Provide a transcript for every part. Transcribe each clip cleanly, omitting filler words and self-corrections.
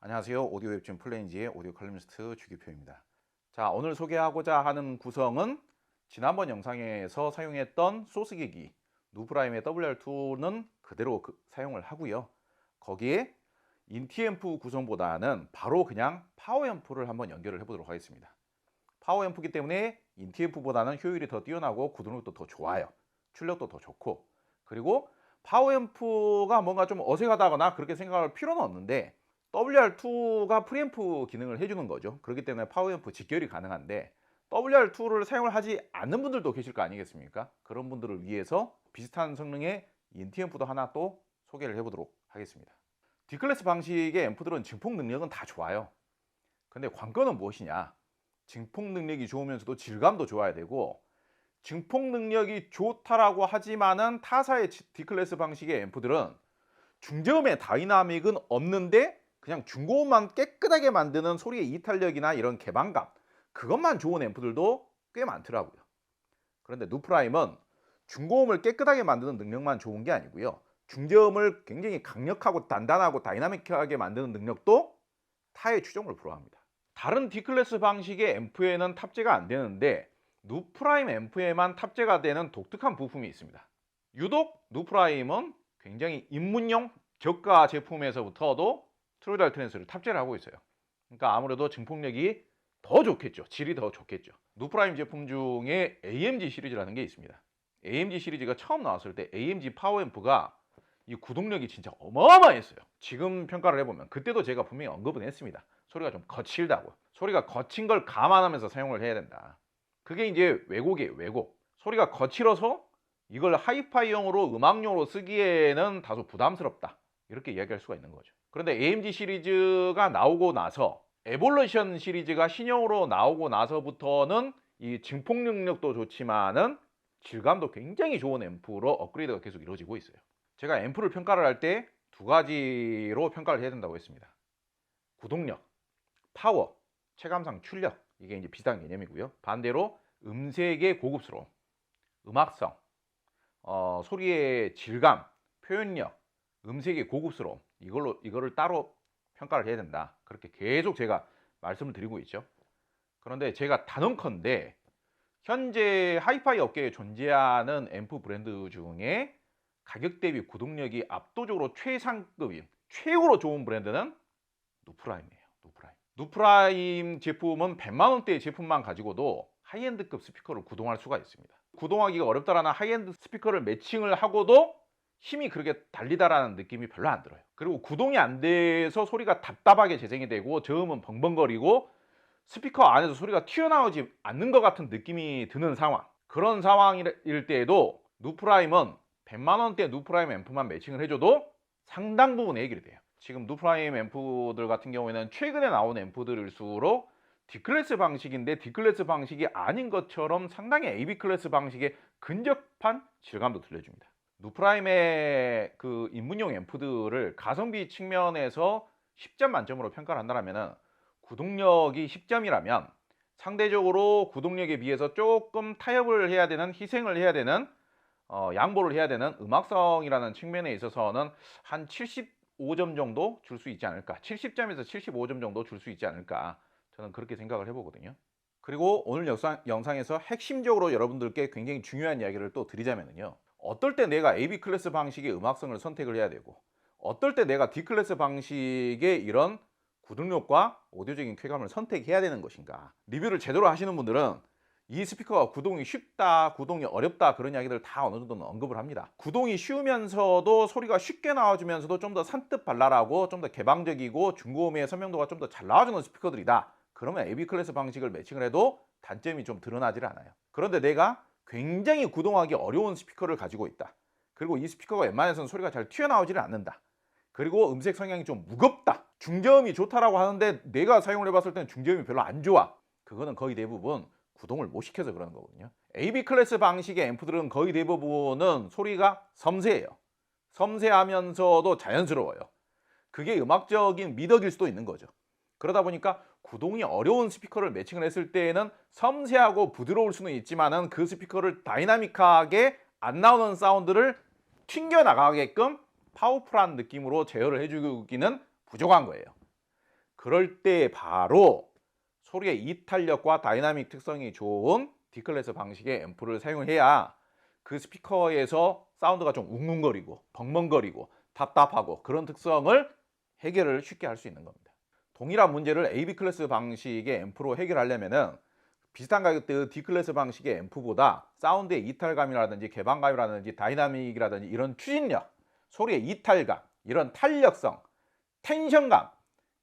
안녕하세요. 오디오 웹툰 플레인지의 오디오 칼럼니스트 주기표입니다. 자, 오늘 소개하고자 하는 구성은 지난번 영상에서 사용했던 소스기기 누프라임의 WR2는 그대로 사용을 하고요. 거기에 인티앰프 구성보다는 바로 그냥 파워앰프를 한번 연결을 해보도록 하겠습니다. 파워앰프이기 때문에 인티앰프보다는 효율이 더 뛰어나고 구동력도 더 좋아요. 출력도 더 좋고, 그리고 파워앰프가 뭔가 좀 어색하다거나 그렇게 생각할 필요는 없는데 WR2가 프리앰프 기능을 해주는 거죠. 그렇기 때문에 파워앰프 직결이 가능한데 WR2를 사용을 하지 않는 분들도 계실 거 아니겠습니까? 그런 분들을 위해서 비슷한 성능의 인티앰프도 하나 또 소개를 해보도록 하겠습니다. D클래스 방식의 앰프들은 증폭 능력은 다 좋아요. 근데 관건은 무엇이냐? 증폭 능력이 좋으면서도 질감도 좋아야 되고, 증폭 능력이 좋다라고 하지만은 타사의 D클래스 방식의 앰프들은 중저음의 다이나믹은 없는데 그냥 중고음만 깨끗하게 만드는 소리의 이탈력이나 이런 개방감, 그것만 좋은 앰프들도 꽤 많더라고요. 그런데 누프라임은 중고음을 깨끗하게 만드는 능력만 좋은 게 아니고요, 중저음을 굉장히 강력하고 단단하고 다이나믹하게 만드는 능력도 타의 추종을 불허합니다. 다른 D클래스 방식의 앰프에는 탑재가 안 되는데 누프라임 앰프에만 탑재가 되는 독특한 부품이 있습니다. 유독 누프라임은 굉장히 입문용 저가 제품에서부터도 트루달 트랜스를 탑재를 하고 있어요. 그러니까 아무래도 증폭력이 더 좋겠죠. 질이 더 좋겠죠. 누프라임 제품 중에 AMG 시리즈라는 게 있습니다. AMG 시리즈가 처음 나왔을 때 AMG 파워앰프가 이 구동력이 진짜 어마어마했어요. 지금 평가를 해보면, 그때도 제가 분명히 언급은 했습니다. 소리가 좀 거칠다고. 소리가 거친 걸 감안하면서 사용을 해야 된다. 그게 이제 왜곡이에요, 왜곡. 소리가 거칠어서 이걸 하이파이용으로 음악용으로 쓰기에는 다소 부담스럽다, 이렇게 이야기할 수가 있는 거죠. 그런데 AMG 시리즈가 나오고 나서, 에볼루션 시리즈가 신형으로 나오고 나서부터는 이 증폭 능력도 좋지만은 질감도 굉장히 좋은 앰프로 업그레이드가 계속 이루어지고 있어요. 제가 앰프를 평가를 할 때 두 가지로 평가를 해야 된다고 했습니다. 구동력, 파워, 체감상 출력, 이게 이제 비슷한 개념이고요. 반대로 음색의 고급스러움, 음악성, 소리의 질감, 표현력, 음색의 고급스러움, 이거를 따로 평가를 해야 된다, 그렇게 계속 제가 말씀을 드리고 있죠. 그런데 제가 단언컨대 현재 하이파이 업계에 존재하는 앰프 브랜드 중에 가격 대비 구동력이 압도적으로 최상급인 최고로 좋은 브랜드는 누프라임이에요. 누프라임 제품은 100만 원대의 제품만 가지고도 하이엔드급 스피커를 구동할 수가 있습니다. 구동하기가 어렵다라는 하이엔드 스피커를 매칭을 하고도 힘이 그렇게 달리다라는 느낌이 별로 안 들어요. 그리고 구동이 안 돼서 소리가 답답하게 재생이 되고 저음은 벙벙거리고 스피커 안에서 소리가 튀어나오지 않는 것 같은 느낌이 드는 상황, 그런 상황일 때에도 누프라임은 100만 원대 누프라임 앰프만 매칭을 해줘도 상당 부분 해결이 돼요. 지금 누프라임 앰프들 같은 경우에는 최근에 나온 앰프들일수록 D클래스 방식인데 D클래스 방식이 아닌 것처럼 상당히 AB클래스 방식에 근접한 질감도 들려줍니다. 누프라임의 그 입문용 앰프들을 가성비 측면에서 10점 만점으로 평가를 한다면, 구동력이 10점이라면 상대적으로 구동력에 비해서 조금 타협을 해야 되는, 희생을 해야 되는, 양보를 해야 되는 음악성이라는 측면에 있어서는 한 75점 정도 줄 수 있지 않을까, 70점에서 75점 정도 줄 수 있지 않을까, 저는 그렇게 생각을 해보거든요. 그리고 오늘 영상에서 핵심적으로 여러분들께 굉장히 중요한 이야기를 또 드리자면요, 어떨 때 내가 AB 클래스 방식의 음악성을 선택을 해야 되고, 어떨 때 내가 D 클래스 방식의 이런 구동력과 오디오적인 쾌감을 선택해야 되는 것인가. 리뷰를 제대로 하시는 분들은 이 스피커가 구동이 쉽다, 구동이 어렵다, 그런 이야기들 다 어느 정도는 언급을 합니다. 구동이 쉬우면서도 소리가 쉽게 나와주면서도 좀 더 산뜻 발랄하고 좀 더 개방적이고 중고음의 선명도가 좀 더 잘 나와주는 스피커들이다, 그러면 AB 클래스 방식을 매칭을 해도 단점이 좀 드러나질 않아요. 그런데 내가 굉장히 구동하기 어려운 스피커를 가지고 있다, 그리고 이 스피커가 웬만해서는 소리가 잘 튀어나오지를 않는다, 그리고 음색 성향이 좀 무겁다, 중저음이 좋다라고 하는데 내가 사용을 해봤을 때는 중저음이 별로 안 좋아, 그거는 거의 대부분 구동을 못 시켜서 그러는 거거든요. AB 클래스 방식의 앰프들은 거의 대부분은 소리가 섬세해요. 섬세하면서도 자연스러워요. 그게 음악적인 미덕일 수도 있는 거죠. 그러다 보니까 구동이 어려운 스피커를 매칭을 했을 때에는 섬세하고 부드러울 수는 있지만은 그 스피커를 다이나믹하게 안 나오는 사운드를 튕겨 나가게끔 파워풀한 느낌으로 제어를 해주기는 부족한 거예요. 그럴 때 바로 소리의 이탈력과 다이나믹 특성이 좋은 D클래스 방식의 앰프를 사용해야 그 스피커에서 사운드가 좀 웅웅거리고 벙벙거리고 답답하고 그런 특성을 해결을 쉽게 할 수 있는 겁니다. 동일한 문제를 AB 클래스 방식의 앰프로 해결하려면은 비슷한 가격대의 D클래스 방식의 앰프보다 사운드의 이탈감이라든지 개방감이라든지 다이나믹이라든지 이런 추진력, 소리의 이탈감, 이런 탄력성, 텐션감,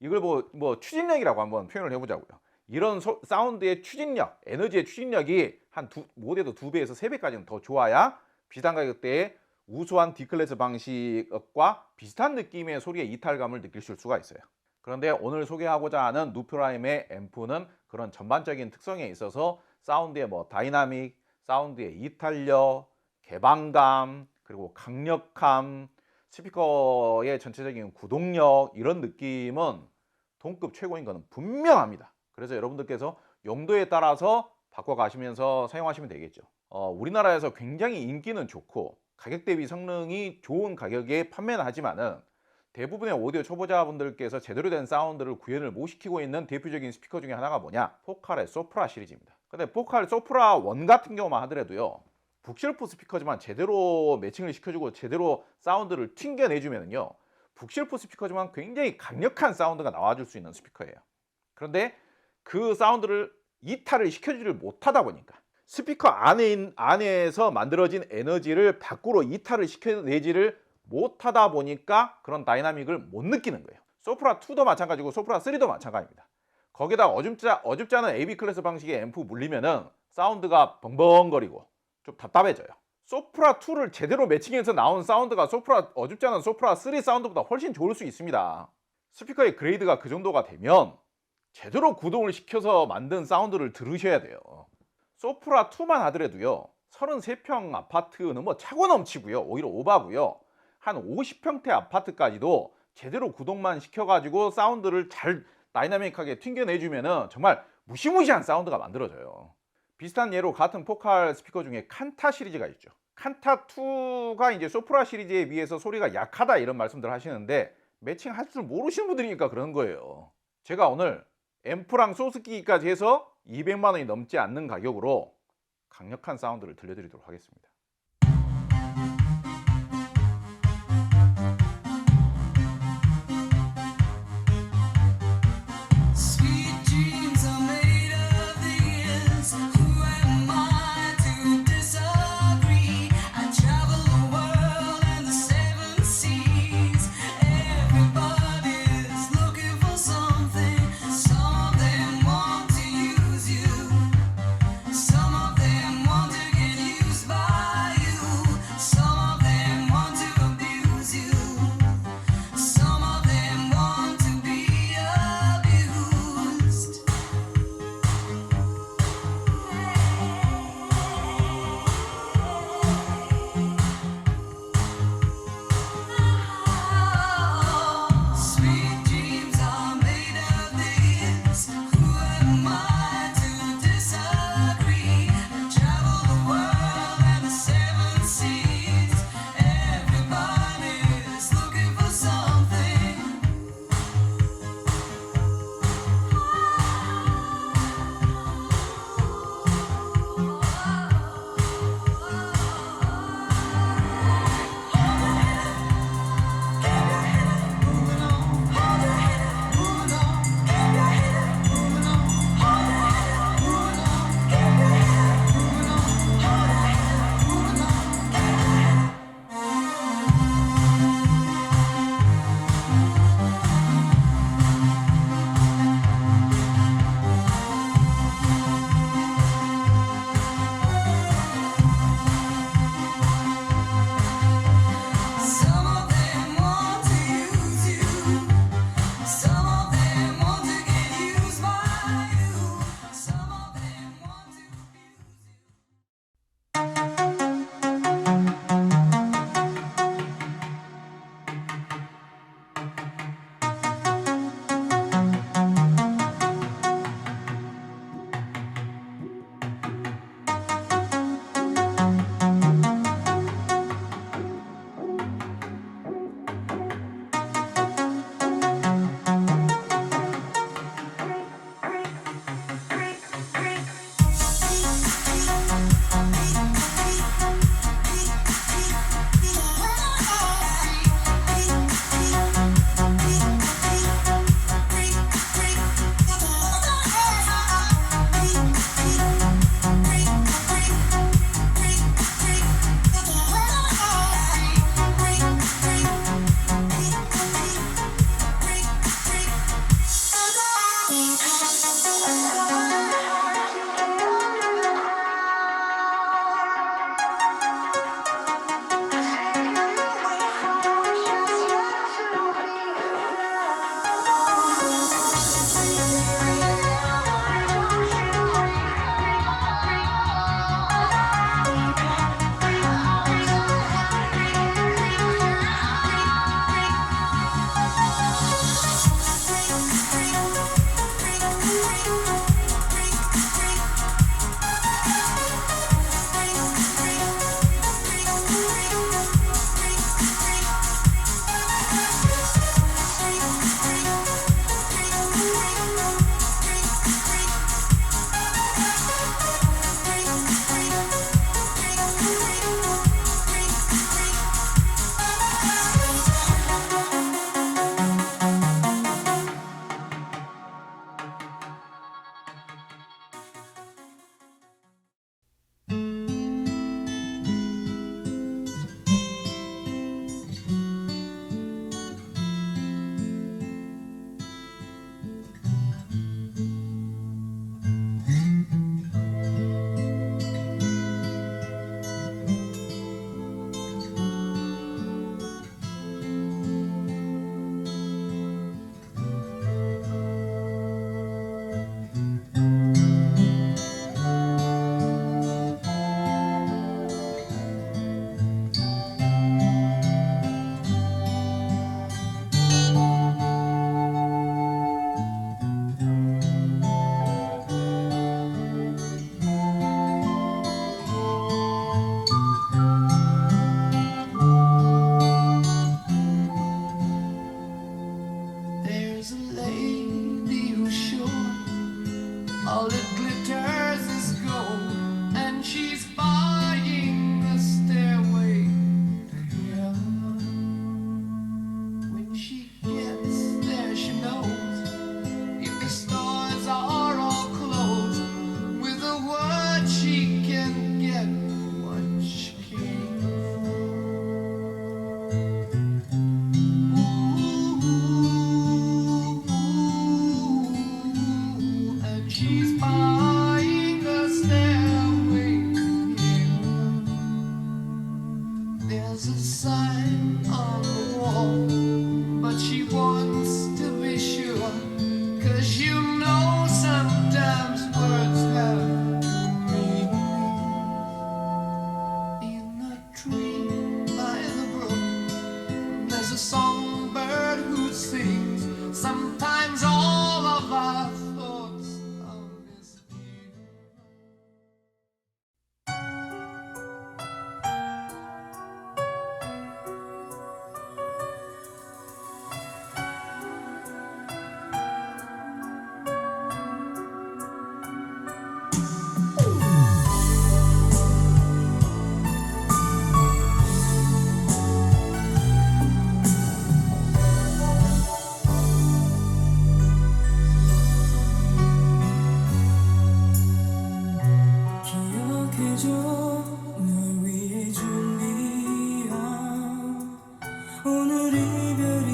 이걸 뭐 추진력이라고 한번 표현을 해보자고요. 이런 사운드의 추진력, 에너지의 추진력이 한 못해도 2배에서 3배까지는 더 좋아야 비슷한 가격대의 우수한 D클래스 방식과 비슷한 느낌의 소리의 이탈감을 느끼실 수가 있어요. 그런데 오늘 소개하고자 하는 누프라임의 앰프는 그런 전반적인 특성에 있어서 사운드의 다이나믹, 사운드의 이탈력, 개방감, 그리고 강력함, 스피커의 전체적인 구동력, 이런 느낌은 동급 최고인 것은 분명합니다. 그래서 여러분들께서 용도에 따라서 바꿔가시면서 사용하시면 되겠죠. 우리나라에서 굉장히 인기는 좋고 가격 대비 성능이 좋은 가격에 판매는 하지만은 대부분의 오디오 초보자분들께서 제대로 된 사운드를 구현을 못 시키고 있는 대표적인 스피커 중에 하나가 뭐냐? 포칼의 소프라 시리즈입니다. 근데 포칼 소프라 1 같은 경우만 하더라도요, 북실프 스피커지만 제대로 매칭을 시켜주고 제대로 사운드를 튕겨내주면요, 북실프 스피커지만 굉장히 강력한 사운드가 나와줄 수 있는 스피커예요. 그런데 그 사운드를 이탈을 시켜주지를 못하다 보니까 스피커 안에서 만들어진 에너지를 밖으로 이탈을 시켜내지를 못하다 보니까 그런 다이나믹을 못 느끼는 거예요. 소프라 2도 마찬가지고 소프라 3도 마찬가지입니다. 거기다 어줍지 않은 AB 클래스 방식의 앰프 물리면은 사운드가 벙벙거리고 좀 답답해져요. 소프라 2를 제대로 매칭해서 나온 사운드가 어줍지 않은 소프라 3 사운드보다 훨씬 좋을 수 있습니다. 스피커의 그레이드가 그 정도가 되면 제대로 구동을 시켜서 만든 사운드를 들으셔야 돼요. 소프라 2만 하더라도요, 33평 아파트는 차고 넘치고요, 오히려 오바고요, 한 50평대 아파트까지도 제대로 구동만 시켜가지고 사운드를 잘 다이나믹하게 튕겨내주면은 정말 무시무시한 사운드가 만들어져요. 비슷한 예로 같은 포칼 스피커 중에 칸타 시리즈가 있죠. 칸타 2가 이제 소프라 시리즈에 비해서 소리가 약하다 이런 말씀들 하시는데 매칭할 줄 모르시는 분들이니까 그런 거예요. 제가 오늘 앰프랑 소스키까지 해서 200만 원이 넘지 않는 가격으로 강력한 사운드를 들려드리도록 하겠습니다. Some of them want to get used by lady who's sure all that glitters is gold, and she's buying a stairway to heaven. When she gets there, she knows if the stores are all closed, with a word she can get what she came for. And she's buying a stairway here. There's a sign on the wall, but she wants to be sure, 'cause you know sometimes words have two meanings. In a tree by the brook, there's a songbird who sings. Sometimes all of our thoughts are misgiven. 기억해줘 널 위해 준비한 오늘 이별이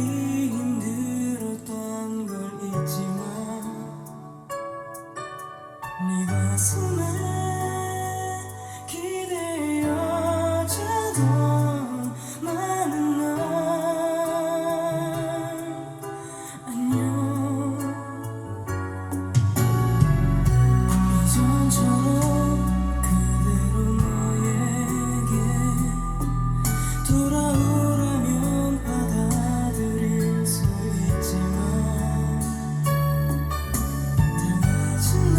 힘들었던 걸 잊지마 네 가슴에 기대어주던 많은 날 안녕 예전처럼 그대로 너에게 돌아오라면 받아들일 수 있지만 당하지 마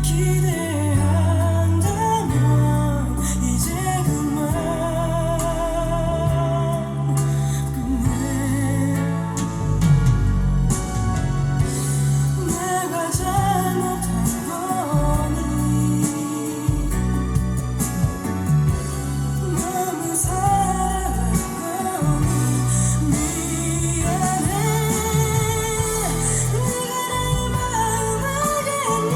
기대한다면 이제 그만 끝내 내가 잘못한 거니 너무 사랑한 거니 미안해 네가 내 마음 알겠니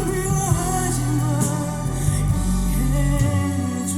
미워하지 마 이해해줘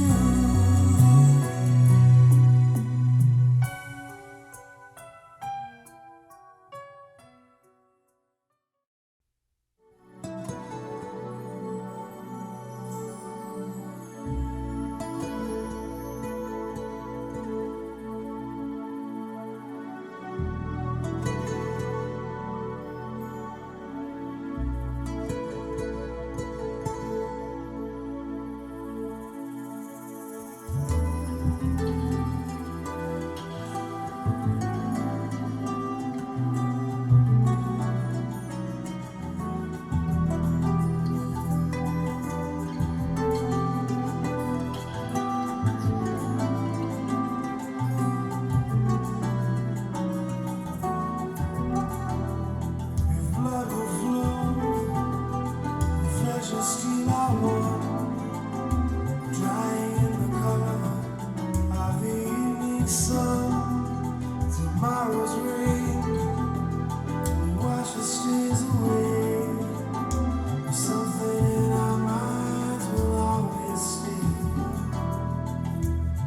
Blood will flow, flesh will steal our warmth, drying in the color of the evening sun. Tomorrow's rain will wash the stains away. Something in our minds will always stay.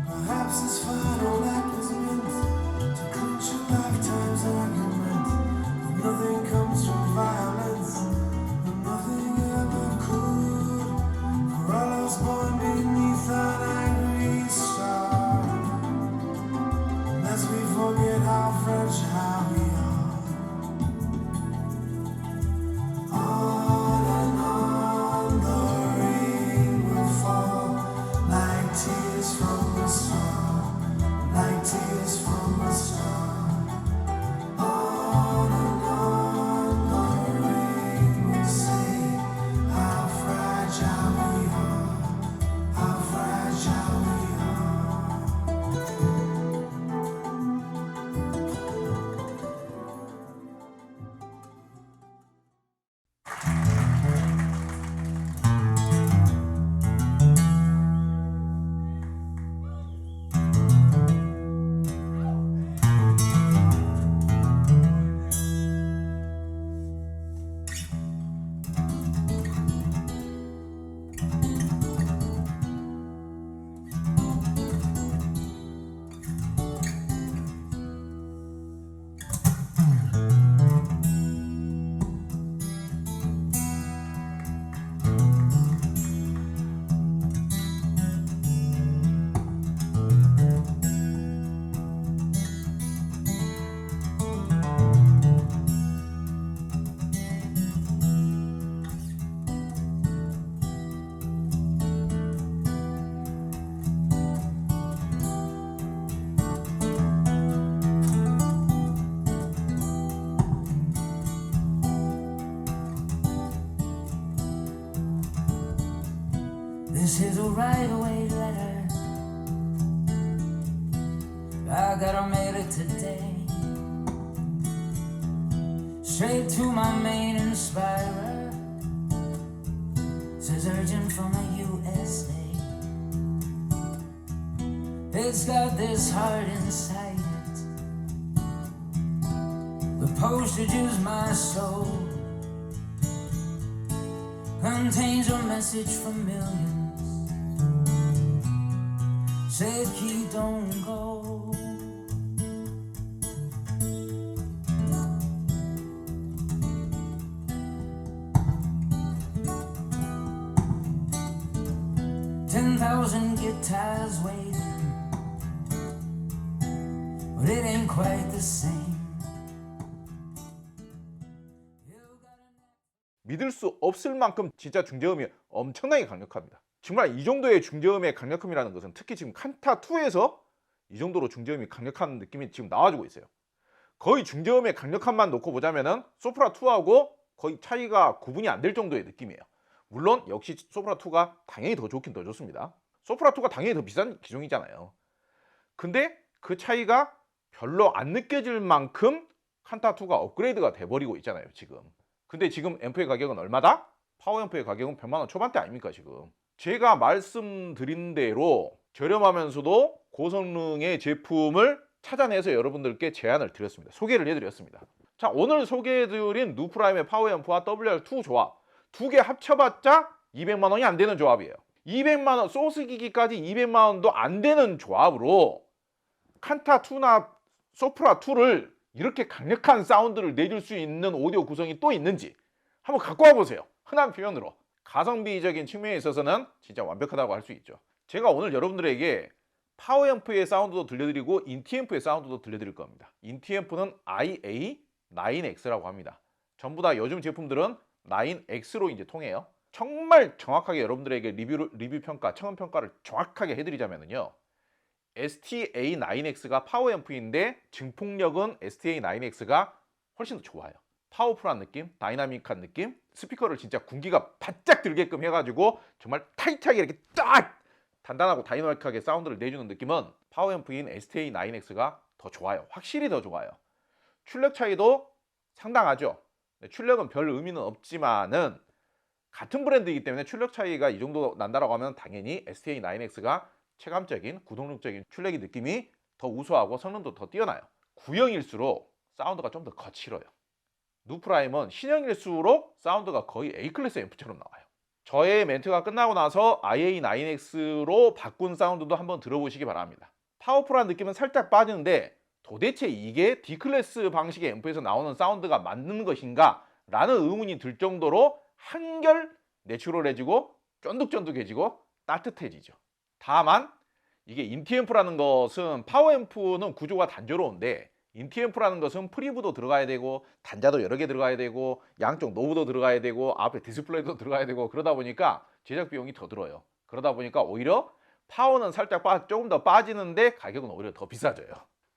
Perhaps this final act was meant to clinch a lifetime's argument. Nothing comes from violence, and nothing ever could. For all I was born beneath an angry star. Lest we forget how fragile we are. On and on the rain will fall, like tears from a star, like tears from a star. This is a right away letter. I gotta mail it today. Straight to my main inspirer. Says urgent from the USA. It's got this heart inside it. The postage is my soul. Contains a message from millions. Said key don't go. $10,000 guitars waiting, but it ain't quite the same. 믿을 수 없을 만큼 진짜 중저음이 엄청나게 강력합니다. 정말 이 정도의 중저음의 강력함이라는 것은 특히 지금 칸타2에서 이 정도로 중저음이 강력한 느낌이 지금 나와주고 있어요. 거의 중저음의 강력함만 놓고 보자면은 소프라2하고 거의 차이가 구분이 안 될 정도의 느낌이에요. 물론 역시 소프라2가 당연히 더 좋긴 더 좋습니다. 소프라2가 당연히 더 비싼 기종이잖아요. 근데 그 차이가 별로 안 느껴질 만큼 칸타2가 업그레이드가 돼버리고 있잖아요 지금. 근데 지금 앰프의 가격은 얼마다? 파워 앰프의 가격은 100만원 초반대 아닙니까 지금. 제가 말씀드린 대로 저렴하면서도 고성능의 제품을 찾아내서 여러분들께 제안을 드렸습니다. 소개를 해드렸습니다. 자, 오늘 소개해드린 누프라임의 파워 앰프와 WR2 조합 두 개 합쳐봤자 200만원이 안 되는 조합이에요. 200만원, 소스 기기까지 200만원도 안 되는 조합으로 칸타2나 소프라2를 이렇게 강력한 사운드를 내줄 수 있는 오디오 구성이 또 있는지 한번 갖고 와보세요. 흔한 표현으로 가성비적인 측면에 있어서는 진짜 완벽하다고 할 수 있죠. 제가 오늘 여러분들에게 파워앰프의 사운드도 들려드리고 인티앰프의 사운드도 들려드릴 겁니다. 인티앰프는 IA9X라고 합니다. 전부 다 요즘 제품들은 9X로 이제 통해요. 정말 정확하게 여러분들에게 리뷰 평가, 청음 평가를 정확하게 해드리자면요. STA9X가 파워앰프인데 증폭력은 STA9X가 훨씬 더 좋아요. 파워풀한 느낌, 다이나믹한 느낌, 스피커를 진짜 군기가 바짝 들게끔 해가지고 정말 타이트하게 이렇게 딱 단단하고 다이나믹하게 사운드를 내주는 느낌은 파워앰프인 STA9X가 더 좋아요. 확실히 더 좋아요. 출력 차이도 상당하죠. 출력은 별 의미는 없지만은 같은 브랜드이기 때문에 출력 차이가 이 정도 난다라고 하면 당연히 STA9X가 체감적인 구동력적인 출력의 느낌이 더 우수하고 성능도 더 뛰어나요. 구형일수록 사운드가 좀 더 거칠어요. 누프라임은 신형일수록 사운드가 거의 A클래스 앰프처럼 나와요. 저의 멘트가 끝나고 나서 IA9X로 바꾼 사운드도 한번 들어보시기 바랍니다. 파워풀한 느낌은 살짝 빠지는데 도대체 이게 D클래스 방식의 앰프에서 나오는 사운드가 맞는 것인가? 라는 의문이 들 정도로 한결 내추럴해지고 쫀득쫀득해지고 따뜻해지죠. 다만 이게 인티앰프라는 것은 파워앰프는 구조가 단조로운데 인티앰프라는 것은 프리브도 들어가야 되고 단자도 여러 개 들어가야 되고 양쪽 노브도 들어가야 되고 앞에 디스플레이도 들어가야 되고 그러다 보니까 제작 비용이 더 들어요. 그러다 보니까 오히려 파워는 살짝 조금 더 빠지는데 가격은 오히려 더 비싸져요.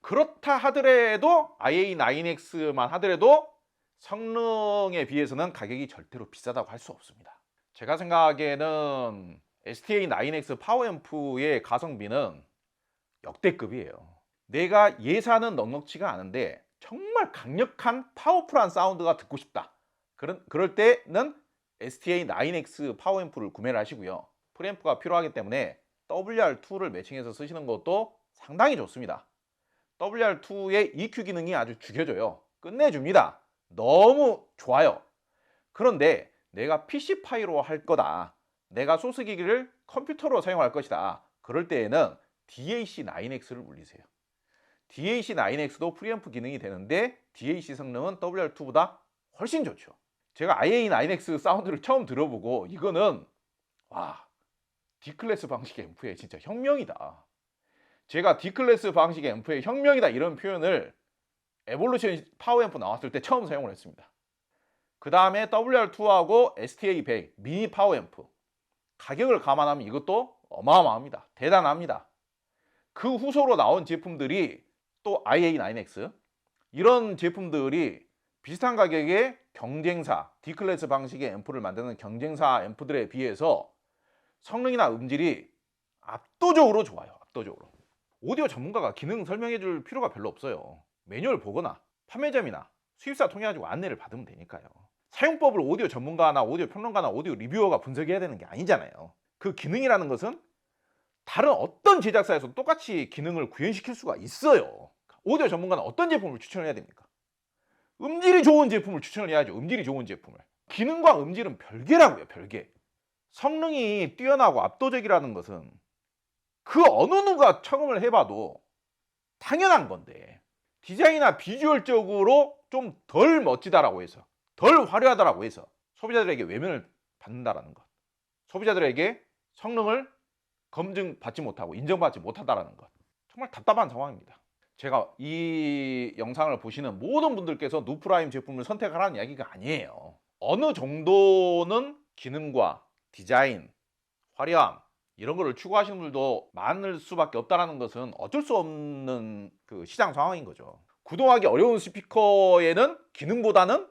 그렇다 하더라도 IA9X만 하더라도 성능에 비해서는 가격이 절대로 비싸다고 할 수 없습니다. 제가 생각하기에는 STA9X 파워앰프의 가성비는 역대급이에요. 내가 예산은 넉넉치가 않은데 정말 강력한 파워풀한 사운드가 듣고 싶다. 그럴 때는 STA9X 파워앰프를 구매를 하시고요. 프리앰프가 필요하기 때문에 WR2를 매칭해서 쓰시는 것도 상당히 좋습니다. WR2의 EQ 기능이 아주 죽여줘요. 끝내줍니다. 너무 좋아요. 그런데 내가 PC파이로 할 거다. 내가 소스 기기를 컴퓨터로 사용할 것이다. 그럴 때에는 DAC9X를 물리세요. DAC9X도 프리앰프 기능이 되는데 DAC 성능은 WR2보다 훨씬 좋죠. 제가 IA9X 사운드를 처음 들어보고 이거는 와, D클래스 방식의 앰프의 진짜 혁명이다. 제가 D클래스 방식의 앰프의 혁명이다 이런 표현을 에볼루션 파워앰프 나왔을 때 처음 사용을 했습니다. 그 다음에 WR2하고 STA100 미니 파워앰프 가격을 감안하면 이것도 어마어마합니다. 대단합니다. 그 후속으로 나온 제품들이 또 IA9X 이런 제품들이 비슷한 가격의 경쟁사 D클래스 방식의 앰프를 만드는 경쟁사 앰프들에 비해서 성능이나 음질이 압도적으로 좋아요. 압도적으로. 오디오 전문가가 기능 설명해 줄 필요가 별로 없어요. 매뉴얼 보거나 판매점이나 수입사 통해 가지고 안내를 받으면 되니까요. 사용법을 오디오 전문가나 오디오 평론가나 오디오 리뷰어가 분석해야 되는 게 아니잖아요. 그 기능이라는 것은 다른 어떤 제작사에서 똑같이 기능을 구현시킬 수가 있어요. 오디오 전문가는 어떤 제품을 추천을 해야 됩니까? 음질이 좋은 제품을 추천을 해야죠. 음질이 좋은 제품을. 기능과 음질은 별개라고요. 별개. 성능이 뛰어나고 압도적이라는 것은 그 어느 누가 청음을 해봐도 당연한 건데, 디자인이나 비주얼적으로 좀 덜 멋지다라고 해서, 덜 화려하다라고 해서 소비자들에게 외면을 받는다라는 것, 소비자들에게 성능을 검증받지 못하고 인정받지 못한다라는 것, 정말 답답한 상황입니다. 제가 이 영상을 보시는 모든 분들께서 누프라임 제품을 선택하라는 이야기가 아니에요. 어느 정도는 기능과 디자인, 화려함 이런 거를 추구하시는 분들도 많을 수밖에 없다는 것은 어쩔 수 없는 그 시장 상황인 거죠. 구동하기 어려운 스피커에는 기능보다는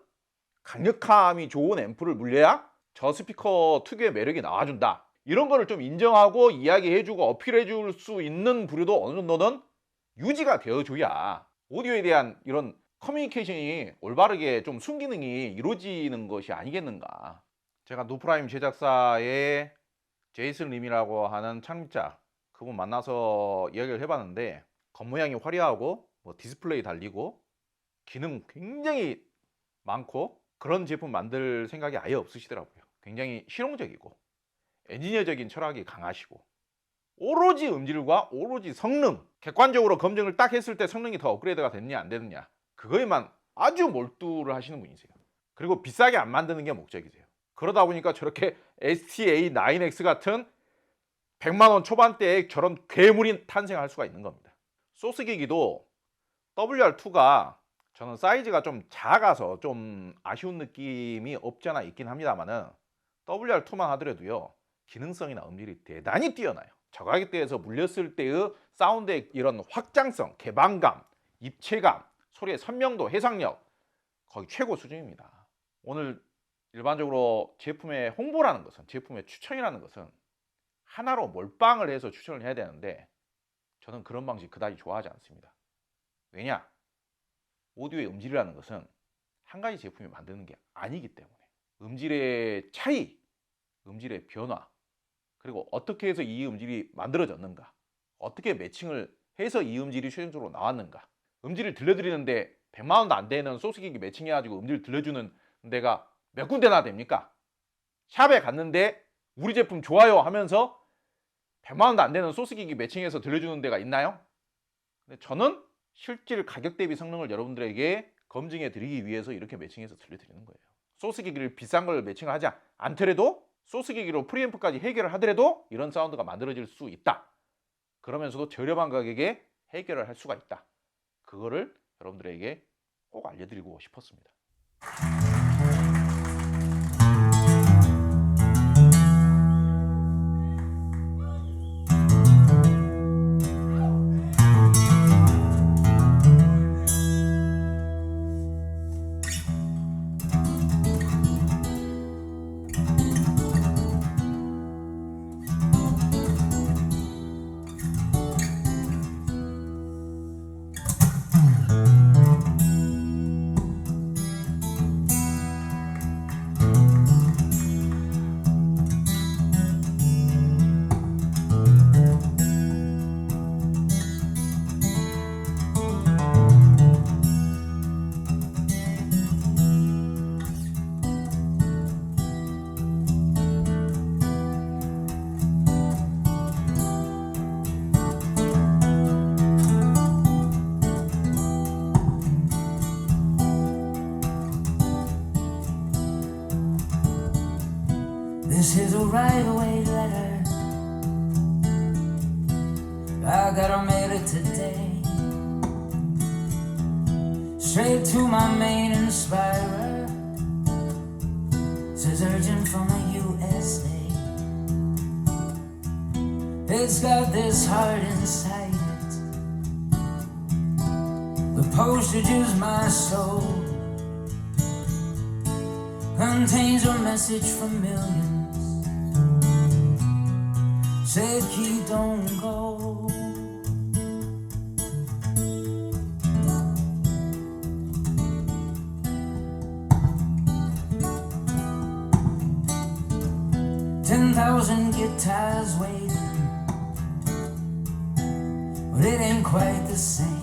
강력함이 좋은 앰프를 물려야 저 스피커 특유의 매력이 나와준다. 이런 거를 좀 인정하고 이야기해주고 어필해줄 수 있는 부류도 어느 정도는 유지가 되어줘야 오디오에 대한 이런 커뮤니케이션이 올바르게 좀 순기능이 이루어지는 것이 아니겠는가. 제가 누프라임 제작사의 제이슨 림이라고 하는 창립자, 그분 만나서 이야기를 해봤는데 겉모양이 화려하고 뭐 디스플레이 달리고 기능 굉장히 많고 그런 제품 만들 생각이 아예 없으시더라고요. 굉장히 실용적이고 엔지니어적인 철학이 강하시고 오로지 음질과 오로지 성능, 객관적으로 검증을 딱 했을 때 성능이 더 업그레이드가 됐냐 안 됐느냐 그거에만 아주 몰두를 하시는 분이세요. 그리고 비싸게 안 만드는 게 목적이세요. 그러다 보니까 저렇게 STA9X 같은 100만 원 초반대에 저런 괴물이 탄생할 수가 있는 겁니다. 소스 기기도 WR2가 저는 사이즈가 좀 작아서 좀 아쉬운 느낌이 없지 않아 있긴 합니다만은 WR2만 하더라도요 기능성이나 음질이 대단히 뛰어나요. 저가격대에서 물렸을 때의 사운드의 이런 확장성, 개방감, 입체감, 소리의 선명도, 해상력 거의 최고 수준입니다. 오늘 일반적으로 제품의 홍보라는 것은, 제품의 추천이라는 것은 하나로 몰빵을 해서 추천을 해야 되는데 저는 그런 방식 그다지 좋아하지 않습니다. 왜냐? 오디오의 음질이라는 것은 한 가지 제품이 만드는 게 아니기 때문에 음질의 차이, 음질의 변화, 그리고 어떻게 해서 이 음질이 만들어졌는가, 어떻게 매칭을 해서 이 음질이 최종적으로 나왔는가, 음질을 들려드리는데 100만 원도 안 되는 소스기기 매칭해가지고 음질을 들려주는 데가 몇 군데나 됩니까? 샵에 갔는데 우리 제품 좋아요 하면서 100만 원도 안 되는 소스기기 매칭해서 들려주는 데가 있나요? 근데 저는 실질 가격 대비 성능을 여러분들에게 검증해 드리기 위해서 이렇게 매칭해서 들려드리는 거예요. 소스기기를 비싼 걸 매칭을 하지 않더라도 소스기기로 프리앰프까지 해결을 하더라도 이런 사운드가 만들어질 수 있다. 그러면서도 저렴한 가격에 해결을 할 수가 있다. 그거를 여러분들에게 꼭 알려드리고 싶었습니다. This is a right-away letter. I gotta mail it today. Straight to my main inspirer. Says urgent from the USA. It's got this heart inside it. The postage is my soul. Contains a message from millions. said he don't go. $10,000 guitars waiting, but it ain't quite the same.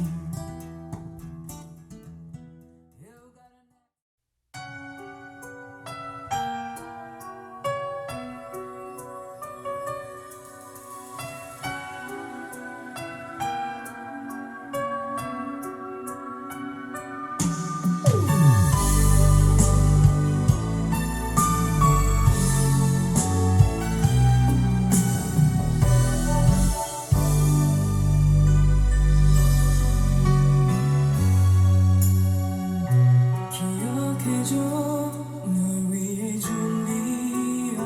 널 위해 준비한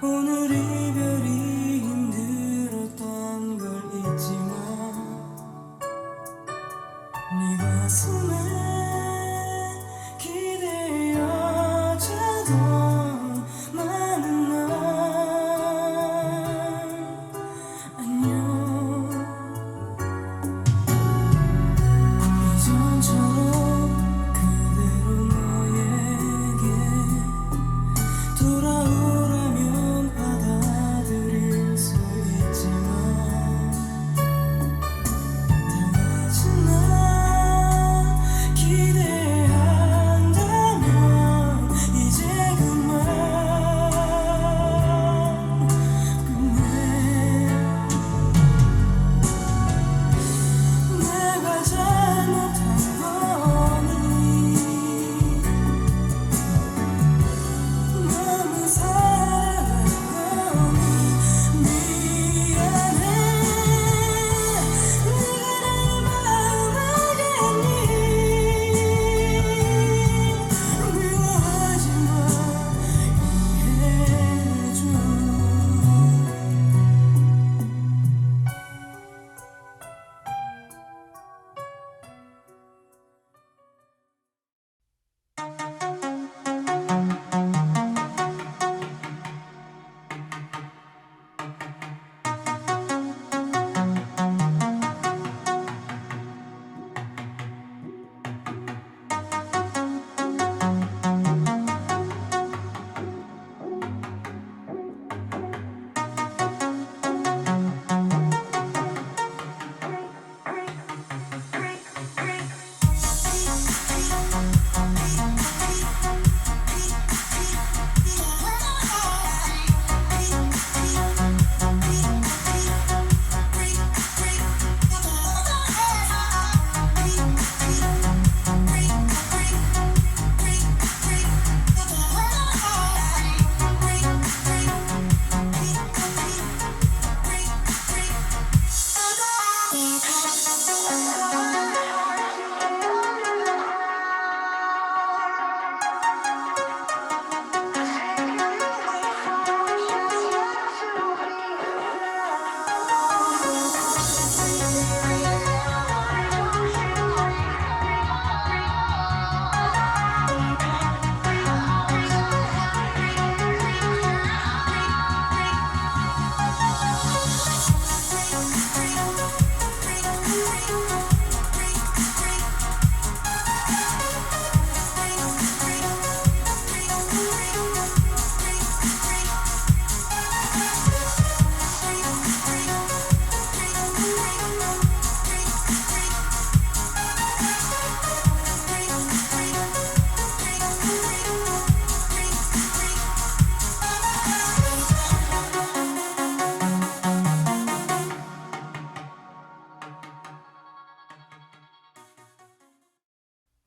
오늘 이별이 힘들었던 걸 잊지마. 네 가슴에 기대어져도 많은 날 안녕. 이전처럼 돌아오라면 받아들일 수 있지만 당하지 마. 기대한다면 이제 그만 끝내. 내가 잘못한 거니 너무 사랑한 거니 미안해. 네가 내 마음 알겠니. 미워하지 마. 이해해줘.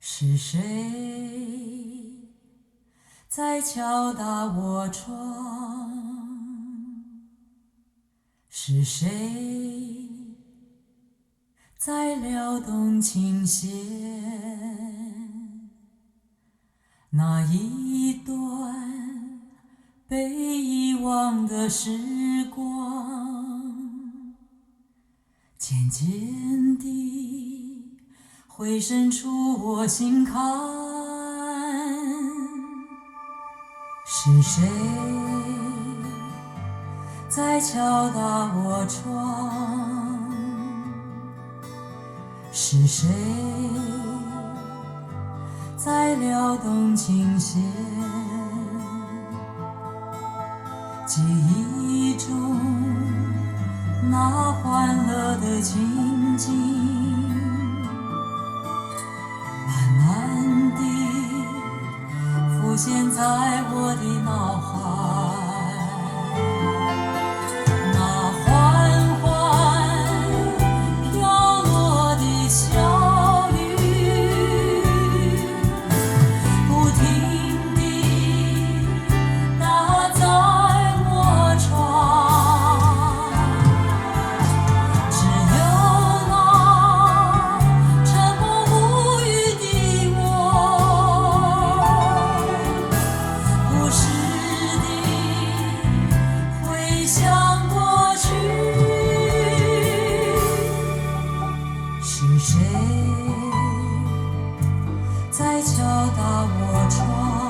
是谁在敲打我窗？是谁在撩动琴弦？那一段被遗忘的时光，渐渐地回渗出我心坎。是谁在在敲打我窗，是谁在撩动琴弦？记忆中那欢乐的情景，慢慢地浮现在我的脑海。那缓缓飘落的小雨，不停地打在我窗，只有那沉默无语的我，不时地回想过去。是谁在敲打我窗？